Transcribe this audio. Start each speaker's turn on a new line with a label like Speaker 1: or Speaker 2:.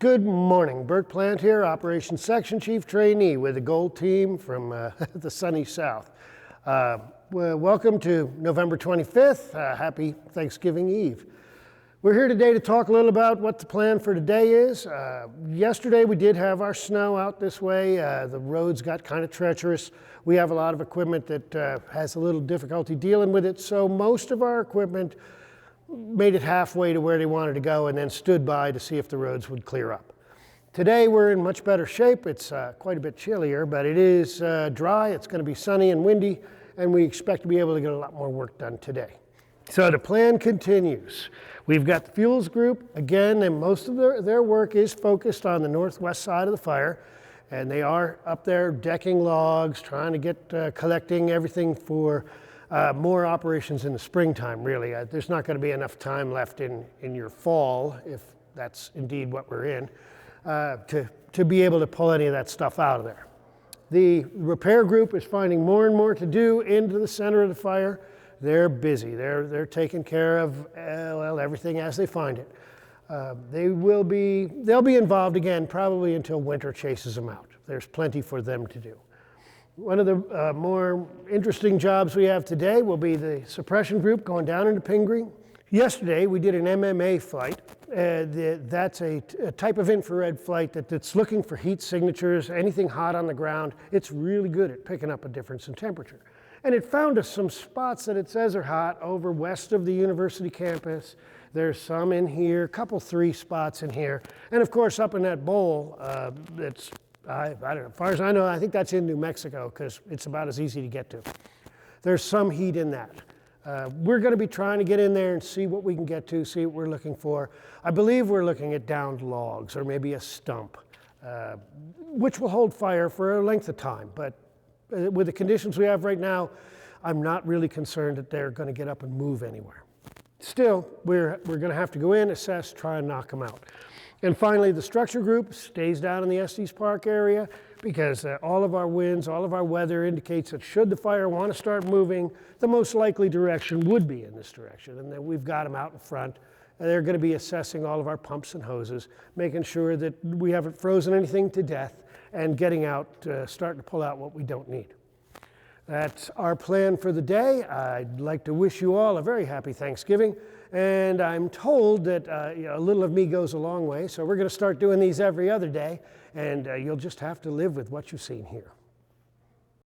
Speaker 1: Good morning, Bert Plante here, Operations Section Chief Trainee with the Gold Team from the sunny South. Welcome to November 25th, happy Thanksgiving Eve. We're here today to talk a little about what the plan for today is. Yesterday we did have our snow out this way. The roads got kind of treacherous. We have a lot of equipment that has a little difficulty dealing with it, so most of our equipment made it halfway to where they wanted to go and then stood by to see if the roads would clear up. Today we're in much better shape. It's quite a bit chillier, but it is dry. It's going to be sunny and windy, and we expect to be able to get a lot more work done today. So the plan continues. We've got the fuels group, again, and most of their work is focused on the northwest side of the fire, and they are up there decking logs, trying to get collecting everything for more operations in the springtime, really. There's not going to be enough time left in your fall, if that's indeed what we're in, to be able to pull any of that stuff out of there. The repair group is finding more and more to do into the center of the fire. They're busy. They're taking care of everything as they find it. They'll be involved again probably until winter chases them out. There's plenty for them to do. One of the more interesting jobs we have today will be the suppression group going down into Pingree. Yesterday we did an MMA flight. That's a type of infrared flight that's looking for heat signatures, anything hot on the ground. It's really good at picking up a difference in temperature. And it found us some spots that it says are hot over west of the university campus. There's some in here, three spots in here. And of course up in that bowl, I don't know, as far as I know, I think that's in New Mexico because it's about as easy to get to. There's some heat in that. We're going to be trying to get in there and see what we can get to, see what we're looking for. I believe we're looking at downed logs or maybe a stump, which will hold fire for a length of time. But with the conditions we have right now, I'm not really concerned that they're going to get up and move anywhere. Still, we're going to have to go in, assess, try and knock them out. And finally, the structure group stays down in the Estes Park area because all of our winds, all of our weather indicates that should the fire want to start moving, the most likely direction would be in this direction. And then we've got them out in front. And they're going to be assessing all of our pumps and hoses, making sure that we haven't frozen anything to death, and getting out, starting to pull out what we don't need. That's our plan for the day. I'd like to wish you all a very happy Thanksgiving. And I'm told that a little of me goes a long way, so we're going to start doing these every other day, and you'll just have to live with what you've seen here.